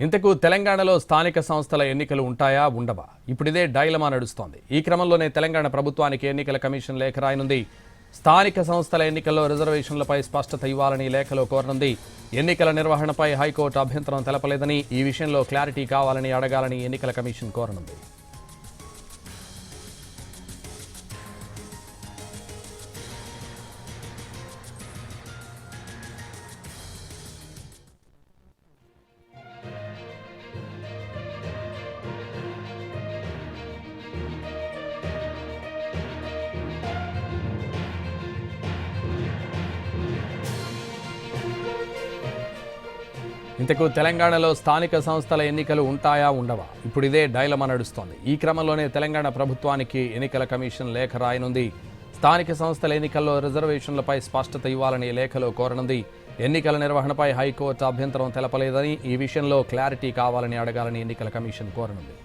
ఇంతకు తెలంగాణలో స్థానిక సంస్థల ఎన్నికలు ఉంటాయా ఉండవా? ఇప్పుడిదే డైలమా నడుస్తోంది. ఈ క్రమంలోనే తెలంగాణ ప్రభుత్వానికి ఎన్నికల కమిషన్ లేఖ రాయనుంది. స్థానిక సంస్థల ఎన్నికల్లో రిజర్వేషన్లపై స్పష్టత ఇవ్వాలని లేఖలో కోరనుంది. ఎన్నికల నిర్వహణపై హైకోర్టు అభ్యంతరం తెలపలేదని, ఈ విషయంలో క్లారిటీ కావాలని అడగాలని ఎన్నికల కమిషన్ కోరనుంది. ఇంతకు తెలంగాణలో స్థానిక సంస్థల ఎన్నికలు ఉంటాయా ఉండవా? ఇప్పుడిదే డైలమా నడుస్తోంది. ఈ క్రమంలోనే తెలంగాణ ప్రభుత్వానికి ఎన్నికల కమిషన్ లేఖ రాయనుంది. స్థానిక సంస్థల ఎన్నికల్లో రిజర్వేషన్లపై స్పష్టత ఇవ్వాలని లేఖలో కోరనుంది. ఎన్నికల నిర్వహణపై హైకోర్టు అభ్యంతరం తెలపలేదని, ఈ విషయంలో క్లారిటీ కావాలని అడగాలని ఎన్నికల కమిషన్ కోరనుంది.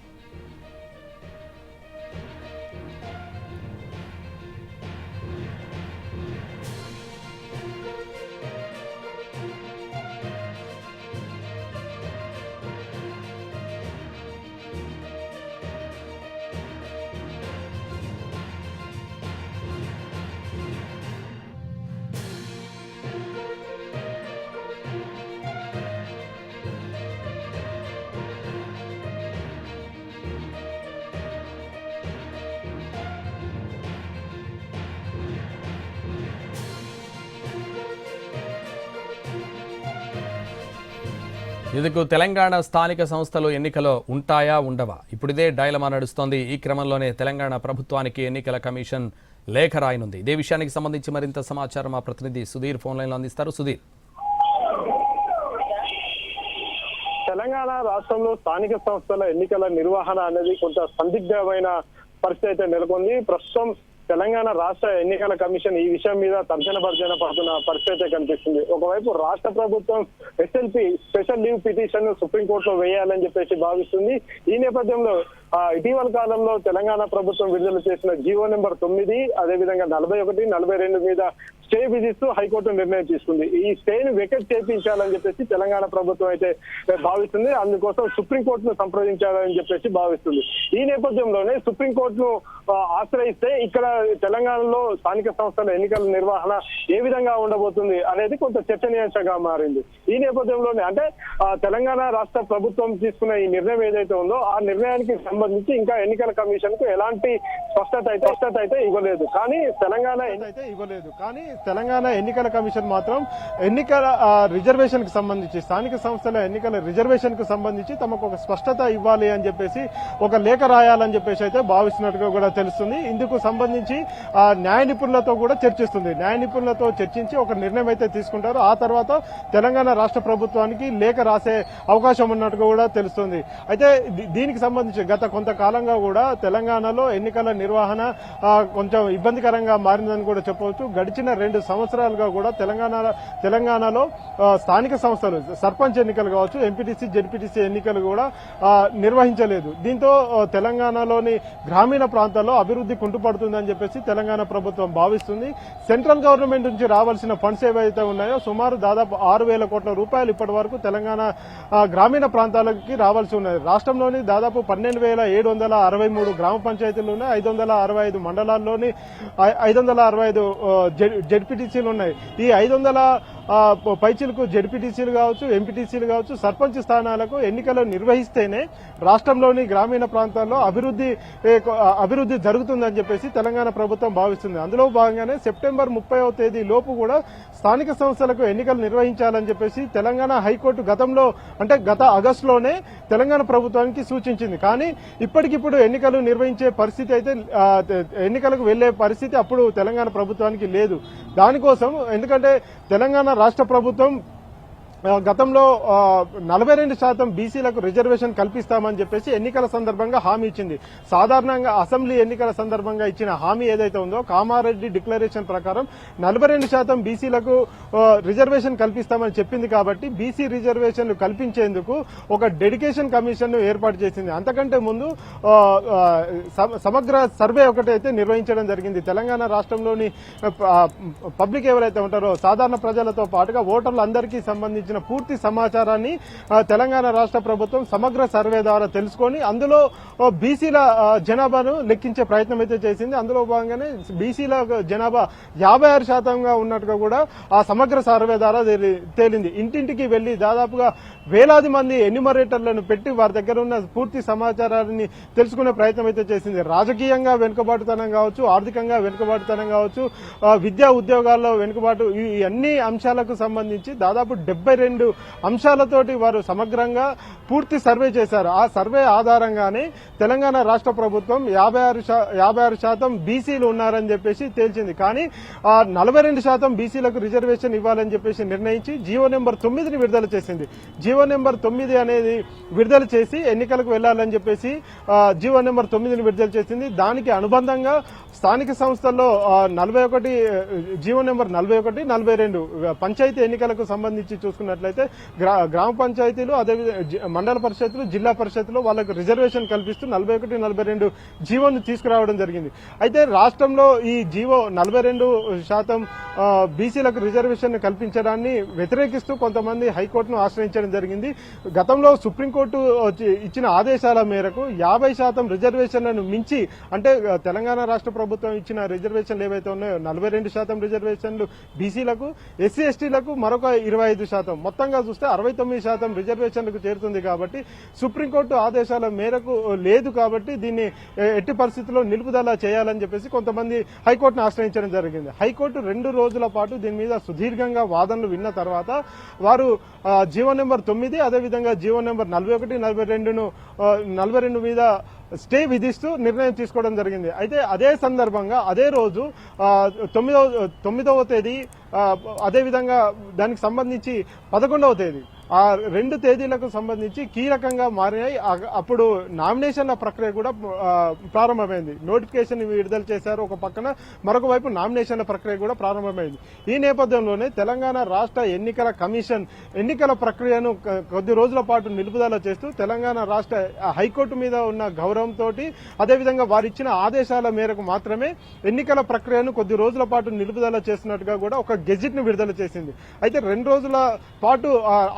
ఇందుకు తెలంగాణ స్థానిక సంస్థలు ఎన్నికలు ఉంటాయా ఉండవా? ఇప్పుడిదే డైలమా నడుస్తోంది. ఈ క్రమంలోనే తెలంగాణ ప్రభుత్వానికి ఎన్నికల కమిషన్ లేఖ రాయనుంది. ఇదే విషయానికి సంబంధించి మరింత సమాచారం మా ప్రతినిధి సుధీర్ ఫోన్ లైన్లో అందిస్తారు. సుధీర్, తెలంగాణ రాష్ట్రంలో స్థానిక సంస్థల ఎన్నికల నిర్వహణ అనేది కొంత సందిగ్ధమైన పరిస్థితి అయితే నెలకొంది. ప్రస్తుతం తెలంగాణ రాష్ట్ర ఎన్నికల కమిషన్ ఈ విషయం మీద తర్జన పడుతున్న పరిస్థితి కనిపిస్తుంది. ఒకవైపు రాష్ట్ర ప్రభుత్వం ఎస్ఎల్పి స్పెషల్ లీవ్ పిటిషన్ సుప్రీంకోర్టులో వేయాలని చెప్పేసి భావిస్తుంది. ఈ నేపథ్యంలో ఇటీవల కాలంలో తెలంగాణ ప్రభుత్వం విడుదల చేసిన జీవో నెంబర్ 9, అదేవిధంగా 41, 42 మీద స్టే విధిస్తూ హైకోర్టు నిర్ణయం తీసుకుంది. ఈ స్టేను వెకెట్ చేయించాలని చెప్పేసి తెలంగాణ ప్రభుత్వం అయితే భావిస్తుంది. అందుకోసం సుప్రీంకోర్టును సంప్రదించాలని చెప్పేసి భావిస్తుంది. ఈ నేపథ్యంలోనే సుప్రీంకోర్టును ఆశ్రయిస్తే ఇక్కడ తెలంగాణలో స్థానిక సంస్థల ఎన్నికల నిర్వహణ ఏ విధంగా ఉండబోతుంది అనేది కొంత చర్చనీయాంశంగా మారింది. ఈ నేపథ్యంలోనే అంటే తెలంగాణ రాష్ట్ర ప్రభుత్వం తీసుకున్న ఈ నిర్ణయం ఏదైతే ఉందో ఆ నిర్ణయానికి సంబంధించి ఇంకా ఎన్నికల కమిషన్ కు ఎలాంటి స్పష్టత అయితే ఇవ్వలేదు. కానీ తెలంగాణ ఎన్నికల కమిషన్ మాత్రం ఎన్నికల రిజర్వేషన్ కు సంబంధించి స్థానిక సంస్థల ఎన్నికల రిజర్వేషన్ కు సంబంధించి తమకు ఒక స్పష్టత ఇవ్వాలి అని చెప్పేసి ఒక లేఖ రాయాలని చెప్పేసి అయితే భావిస్తున్నట్టుగా కూడా తెలుస్తుంది. ఇందుకు సంబంధించి న్యాయ నిపుణులతో కూడా చర్చిస్తుంది. న్యాయ నిపుణులతో చర్చించి ఒక నిర్ణయం అయితే తీసుకుంటారు. ఆ తర్వాత తెలంగాణ రాష్ట్ర ప్రభుత్వానికి లేఖ రాసే అవకాశం ఉన్నట్టుగా కూడా తెలుస్తుంది. అయితే దీనికి సంబంధించి గత కొంతకాలంగా కూడా తెలంగాణలో ఎన్నికల నిర్వహణ కొంచెం ఇబ్బందికరంగా మారిందని కూడా చెప్పవచ్చు. గడిచిన 2 సంవత్సరాలుగా కూడా తెలంగాణలో స్థానిక సంస్థలు సర్పంచ్ ఎన్నికలు కావచ్చు, ఎంపీటీసీ, జెడ్పీటీసీ ఎన్నికలు కూడా నిర్వహించలేదు. దీంతో తెలంగాణలోని గ్రామీణ ప్రాంతాల్లో అభివృద్ధి కుంటుపడుతుందని చెప్పేసి తెలంగాణ ప్రభుత్వం భావిస్తుంది. సెంట్రల్ గవర్నమెంట్ నుంచి రావాల్సిన ఫండ్స్ ఏవైతే ఉన్నాయో సుమారు దాదాపు 6,000 కోట్ల రూపాయలు ఇప్పటి వరకు తెలంగాణ గ్రామీణ ప్రాంతాలకి రావాల్సి ఉన్నాయి. రాష్ట్రంలోని దాదాపు 12,763 గ్రామ పంచాయతీలు ఉన్నాయి. 565 మండలాల్లోని 565 జెడ్పీటీసీలు ఉన్నాయి. ఈ 500 పైచీలకు జెడ్పీటీసీలు కావచ్చు, ఎంపీటీసీలు కావచ్చు, సర్పంచ్ స్థానాలకు ఎన్నికలు నిర్వహిస్తేనే రాష్ట్రంలోని గ్రామీణ ప్రాంతాల్లో అభివృద్ధి జరుగుతుందని చెప్పేసి తెలంగాణ ప్రభుత్వం భావిస్తుంది. అందులో భాగంగానే సెప్టెంబర్ 30వ తేదీ లోపు కూడా స్థానిక సంస్థలకు ఎన్నికలు నిర్వహించాలని చెప్పేసి తెలంగాణ హైకోర్టు గత ఆగస్టులోనే తెలంగాణ ప్రభుత్వానికి సూచించింది. కానీ ఇప్పటికిప్పుడు ఎన్నికలు నిర్వహించే పరిస్థితి అయితే ఎన్నికలకు వెళ్లే పరిస్థితి అప్పుడు తెలంగాణ ప్రభుత్వానికి లేదు. దానికోసం ఎందుకంటే తెలంగాణ రాష్ట్ర ప్రభుత్వం గతంలో 42% బీసీలకు రిజర్వేషన్ కల్పిస్తామని చెప్పేసి ఎన్నికల సందర్భంగా హామీ ఇచ్చింది. సాధారణంగా అసెంబ్లీ ఎన్నికల సందర్భంగా ఇచ్చిన హామీ ఏదైతే ఉందో కామారెడ్డి డిక్లరేషన్ ప్రకారం 42% బీసీలకు రిజర్వేషన్ కల్పిస్తామని చెప్పింది. కాబట్టి బీసీ రిజర్వేషన్లు కల్పించేందుకు ఒక డెడికేషన్ కమిషన్ ను ఏర్పాటు చేసింది. అంతకంటే ముందు సమగ్ర సర్వే ఒకటైతే నిర్వహించడం జరిగింది. తెలంగాణ రాష్ట్రంలోని పబ్లిక్ ఎవరైతే ఉంటారో సాధారణ ప్రజలతో పాటుగా ఓటర్లందరికీ సంబంధించిన సంబంధించిన పూర్తి సమాచారాన్ని తెలంగాణ రాష్ట్ర ప్రభుత్వం సమగ్ర సర్వే ద్వారా తెలుసుకొని అందులో బీసీల జనాభాను లెక్కించే ప్రయత్నం అయితే చేసింది. అందులో భాగంగానే బీసీల జనాభా 56% ఉన్నట్టుగా కూడా ఆ సమగ్ర సర్వే ద్వారా తేలింది. ఇంటింటికి వెళ్లి దాదాపుగా వేలాది మంది ఎన్యూమరేటర్లను పెట్టి వారి దగ్గర ఉన్న పూర్తి సమాచారాన్ని తెలుసుకునే ప్రయత్నం అయితే చేసింది. రాజకీయంగా వెనుకబాటుతనం కావచ్చు, ఆర్థికంగా వెనుకబాటుతనం కావచ్చు, విద్యా ఉద్యోగాల్లో వెనుకబాటు, ఈ అన్ని అంశాలకు సంబంధించి దాదాపు 72 అంశాలతోటి వారు సమగ్రంగా పూర్తి సర్వే చేశారు. ఆ సర్వే ఆధారంగానే తెలంగాణ రాష్ట్ర ప్రభుత్వం 56% బీసీలు ఉన్నారని చెప్పేసి తేల్చింది. కానీ 42% బీసీలకు రిజర్వేషన్ ఇవ్వాలని చెప్పేసి నిర్ణయించి జీవో నెంబర్ 9ని విడుదల చేసింది. జీవో నెంబర్ 9 అనేది విడుదల చేసి ఎన్నికలకు వెళ్లాలని చెప్పేసి జీవో నెంబర్ 9ని విడుదల చేసింది. దానికి అనుబంధంగా స్థానిక సంస్థల్లో 41 జీవో నెంబర్ 41, 42 పంచాయతీ ఎన్నికలకు సంబంధించి చూసుకున్నట్లయితే గ్రామ పంచాయతీలు, అదేవిధంగా మండల పరిషత్తులు, జిల్లా పరిషత్తులు వాళ్ళకు రిజర్వేషన్ కల్పిస్తూ 41, 42 జీవోను తీసుకురావడం జరిగింది. అయితే రాష్ట్రంలో ఈ జీవో 42% బీసీలకు రిజర్వేషన్ కల్పించడాన్ని వ్యతిరేకిస్తూ కొంతమంది హైకోర్టును ఆశ్రయించడం జరిగింది. గతంలో సుప్రీంకోర్టు ఇచ్చిన ఆదేశాల మేరకు 50% రిజర్వేషన్లను మించి, అంటే తెలంగాణ రాష్ట్ర ప్రభుత్వం ఇచ్చిన రిజర్వేషన్లు ఏవైతే ఉన్నాయో 42% రిజర్వేషన్లు బీసీలకు, ఎస్సీ ఎస్టీలకు మరొక 25%, మొత్తంగా చూస్తే 69% రిజర్వేషన్లకు చేరుతుంది. కాబట్టి సుప్రీంకోర్టు ఆదేశాల మేరకు లేదు కాబట్టి దీన్ని ఎట్టి పరిస్థితుల్లో నిలుపుదల చేయాలని చెప్పేసి కొంతమంది హైకోర్టును ఆశ్రయించడం జరిగింది. హైకోర్టు 2 రోజుల పాటు దీని మీద సుదీర్ఘంగా వాదనలు విన్న తర్వాత వారు జీవో నెంబర్ 9 అదేవిధంగా జీవో నెంబర్ 41, 42 మీద స్టే విధిస్తూ నిర్ణయం తీసుకోవడం జరిగింది. అయితే అదే సందర్భంగా అదే రోజు 9వ తేదీ అదేవిధంగా దానికి సంబంధించి 11వ తేదీ ఆ 2 తేదీలకు సంబంధించి కీలకంగా మారినాయి. అప్పుడు నామినేషన్ల ప్రక్రియ కూడా ప్రారంభమైంది. నోటిఫికేషన్ విడుదల చేశారు ఒక పక్కన, మరొక వైపు నామినేషన్ల ప్రక్రియ కూడా ప్రారంభమైంది. ఈ నేపథ్యంలోనే తెలంగాణ రాష్ట్ర ఎన్నికల కమిషన్ ఎన్నికల ప్రక్రియను కొద్ది రోజుల పాటు నిలుపుదల చేస్తూ తెలంగాణ రాష్ట్ర హైకోర్టు మీద ఉన్న గౌరవంతో, అదేవిధంగా వారిచ్చిన ఆదేశాల మేరకు మాత్రమే ఎన్నికల ప్రక్రియను కొద్ది రోజుల పాటు నిలుపుదల చేస్తున్నట్టుగా కూడా ఒక గెజిట్ ను విడుదల చేసింది. అయితే 2 రోజుల పాటు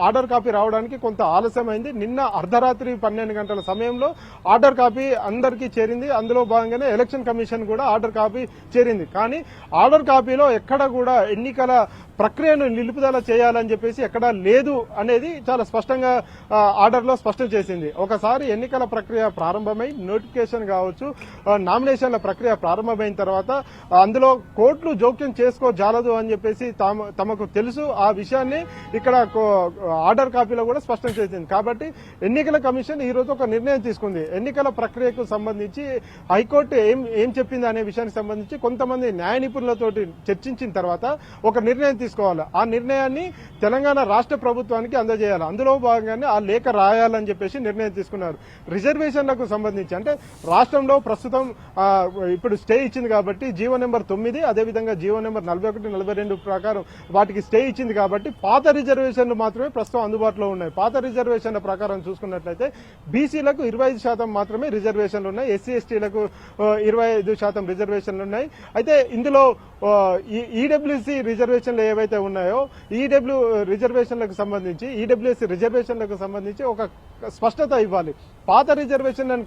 ఆర్డర్ కాపీ రావడానికి కొంత ఆలస్యమైంది. నిన్న అర్ధరాత్రి 12 గంటల సమయంలో ఆర్డర్ కాపీ అందరికీ చేరింది. అందులో భాగంగానే ఎలక్షన్ కమిషన్ కూడా ఆర్డర్ కాపీ చేరింది. కానీ ఆర్డర్ కాపీలో ఎక్కడ కూడా ఎన్నికల ప్రక్రియను నిలుపుదల చేయాలని చెప్పేసి ఎక్కడా లేదు అనేది చాలా స్పష్టంగా ఆర్డర్లో స్పష్టం చేసింది. ఒకసారి ఎన్నికల ప్రక్రియ ప్రారంభమై నోటిఫికేషన్ కావచ్చు, నామినేషన్ల ప్రక్రియ ప్రారంభమైన తర్వాత అందులో కోర్టులు జోక్యం చేసుకోజాలదు అని చెప్పేసి తమకు తెలుసు. ఆ విషయాన్ని ఇక్కడ ఆర్డర్ కాపీలో కూడా స్పష్టం చేసింది. కాబట్టి ఎన్నికల కమిషన్ ఈ రోజు ఒక నిర్ణయం తీసుకుంది. ఎన్నికల ప్రక్రియకు సంబంధించి హైకోర్టు ఏం చెప్పింది అనే విషయానికి సంబంధించి కొంతమంది న్యాయ నిపుణులతో చర్చించిన తర్వాత ఒక నిర్ణయం తీసుకోవాలి. ఆ నిర్ణయాన్ని తెలంగాణ రాష్ట్ర ప్రభుత్వానికి అందజేయాలి. అందులో భాగంగానే ఆ లేఖ రాయాలని చెప్పేసి నిర్ణయం తీసుకున్నారు. రిజర్వేషన్లకు సంబంధించి అంటే రాష్ట్రంలో ప్రస్తుతం ఇప్పుడు స్టే ఇచ్చింది కాబట్టి జీవో నెంబర్ 9 అదేవిధంగా జీవో నెంబర్ 41, 42 ప్రకారం వాటికి స్టే ఇచ్చింది కాబట్టి పాత రిజర్వేషన్లు మాత్రమే ప్రస్తుతం అందుబాటులో ఉన్నాయి. పాత రిజర్వేషన్ల ప్రకారం చూసుకున్నట్లయితే బీసీలకు 25% మాత్రమే రిజర్వేషన్లు ఉన్నాయి, ఎస్సీ ఎస్టీలకు 25% రిజర్వేషన్లు ఉన్నాయి. అయితే ఇందులో ఈడబ్ల్యూసీ రిజర్వేషన్లు ఏవైతే ఉన్నాయో రిజర్వేషన్లకు సంబంధించి ఒక స్పష్టత ఇవ్వాలి. పాత రిజర్వేషన్లను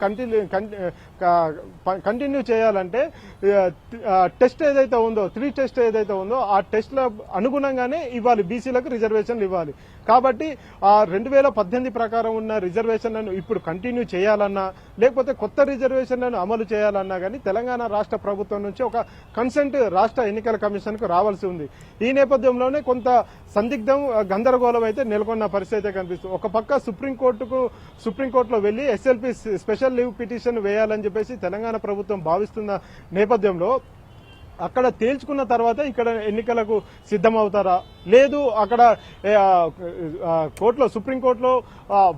కంటిన్యూ చేయాలంటే టెస్ట్ ఏదైతే ఉందో 3 టెస్ట్ ఏదైతే ఉందో ఆ టెస్ట్ల అనుగుణంగానే ఇవ్వాలి, బీసీలకు రిజర్వేషన్లు ఇవ్వాలి. కాబట్టి ఆ 2018 ప్రకారం ఉన్న రిజర్వేషన్లను ఇప్పుడు కంటిన్యూ చేయాలన్నా లేకపోతే కొత్త రిజర్వేషన్లను అమలు చేయాలన్నా కానీ తెలంగాణ రాష్ట్ర ప్రభుత్వం నుంచి ఒక కన్సెంట్ రాష్ట్ర ఎన్నికల కమిషన్ కు రావాల్సి ఉంది. ఈ నేపథ్యంలోనే కొంత సందిగ్ధం గందరగోళం అయితే నెలకొన్న పరిస్థితి కనిపిస్తుంది. ఒక పక్క సుప్రీంకోర్టులో వెళ్లి ఎస్ఎల్పీ స్పెషల్ లీవ్ పిటిషన్ వేయాలని చెప్పేసి తెలంగాణ ప్రభుత్వం భావిస్తున్న నేపథ్యంలో అక్కడ తేల్చుకున్న తర్వాత ఇక్కడ ఎన్నికలకు సిద్ధమవుతారా లేదు అక్కడ సుప్రీంకోర్టులో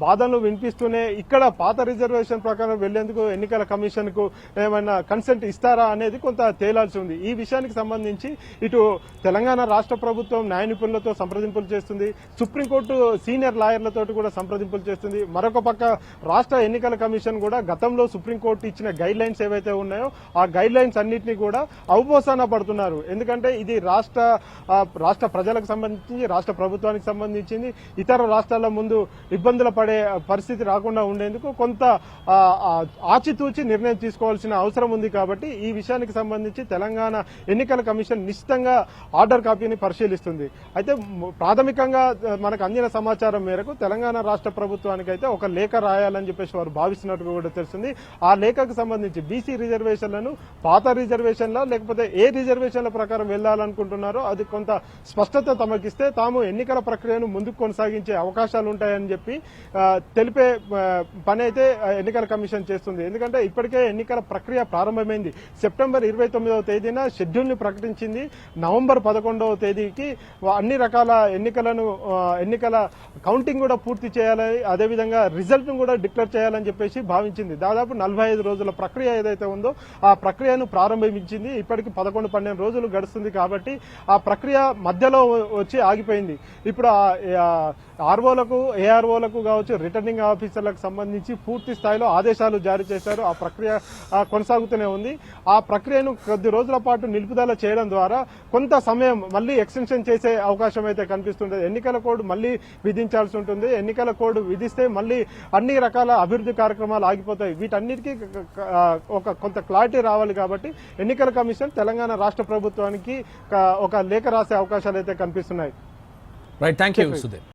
వాదనలు వినిపిస్తూనే ఇక్కడ పాత రిజర్వేషన్ ప్రకారం వెళ్లేందుకు ఎన్నికల కమిషన్ కు ఏమైనా కన్సెంట్ ఇస్తారా అనేది కొంత తేలాల్సి ఉంది. ఈ విషయానికి సంబంధించి ఇటు తెలంగాణ రాష్ట్ర ప్రభుత్వం న్యాయ నిపుణులతో సంప్రదింపులు చేస్తుంది, సుప్రీంకోర్టు సీనియర్ లాయర్లతో కూడా సంప్రదింపులు చేస్తుంది. మరొక పక్క రాష్ట్ర ఎన్నికల కమిషన్ కూడా గతంలో సుప్రీంకోర్టు ఇచ్చిన గైడ్ లైన్స్ ఏవైతే ఉన్నాయో ఆ గైడ్ లైన్స్ అన్నింటినీ కూడా అవపోసన పడుతున్నారు. ఎందుకంటే ఇది రాష్ట్ర ప్రజలకు సంబంధించి రాష్ట్ర ప్రభుత్వానికి సంబంధించింది ఇతర రాష్ట్రాల ముందు ఇబ్బందుల పడే పరిస్థితి రాకుండా ఉండేందుకు కొంత ఆచితూచి నిర్ణయం తీసుకోవాల్సిన అవసరం ఉంది కాబట్టి ఈ విషయానికి సంబంధించి తెలంగాణ ఎన్నికల కమిషన్ నిశ్చితంగా ఆర్డర్ కాపీని పరిశీలిస్తుంది. అయితే ప్రాథమికంగా మనకు అందిన సమాచారం మేరకు తెలంగాణ రాష్ట్ర ప్రభుత్వానికి అయితే ఒక లేఖ రాయాలని చెప్పేసి వారు భావిస్తున్నట్టుగా కూడా తెలుస్తుంది. ఆ లేఖకు సంబంధించి బీసీ రిజర్వేషన్లను పాత రిజర్వేషన్ల లేకపోతే ఏ రిజర్వేషన్ల ప్రకారం వెళ్లాలనుకుంటున్నారో అది కొంత స్పష్టత తమకిస్తే తాము ఎన్నికల ప్రక్రియను ముందుకు కొనసాగించే అవకాశాలు ఉంటాయని చెప్పి తెలిపే పని అయితే ఎన్నికల కమిషన్ చేస్తుంది. ఎందుకంటే ఇప్పటికే ఎన్నికల ప్రక్రియ ప్రారంభమైంది. సెప్టెంబర్ 29వ తేదీన షెడ్యూల్ ని ప్రకటించింది. నవంబర్ 11వ తేదీకి అన్ని రకాల ఎన్నికల కౌంటింగ్ కూడా పూర్తి చేయాలని, అదేవిధంగా రిజల్ట్ ను కూడా డిక్లేర్ చేయాలని చెప్పేసి భావించింది. దాదాపు 45 రోజుల ప్రక్రియ ఏదైతే ఉందో ఆ ప్రక్రియను ప్రారంభించింది. ఇప్పటికి 11-12 రోజులు గడుస్తుంది కాబట్టి ఆ ప్రక్రియ మధ్యలో వచ్చి ఆగిపోయింది. ఇప్పుడు ఆర్ఓలకు ఏఆర్ఓలకు కావచ్చు రిటర్నింగ్ ఆఫీసర్లకు సంబంధించి పూర్తి స్థాయిలో ఆదేశాలు జారీ చేశారు. ఆ ప్రక్రియ కొనసాగుతూనే ఉంది. ఆ ప్రక్రియను కొద్ది రోజుల పాటు నిలుపుదల చేయడం ద్వారా కొంత సమయం మళ్లీ ఎక్స్టెన్షన్ చేసే అవకాశం అయితే కనిపిస్తుంది. ఎన్నికల కోడ్ మళ్లీ విధించాల్సి ఉంటుంది. ఎన్నికల కోడ్ విధిస్తే మళ్లీ అన్ని రకాల అభివృద్ధి కార్యక్రమాలు ఆగిపోతాయి. వీటన్నిటికీ కొంత క్లారిటీ రావాలి కాబట్టి ఎన్నికల కమిషన్ తెలంగాణ రాష్ట్ర ప్రభుత్వానికి ఒక లేఖ రాసే అవకాశాలు అయితే కనిపిస్తున్నాయి. Right, thank you Sudheer.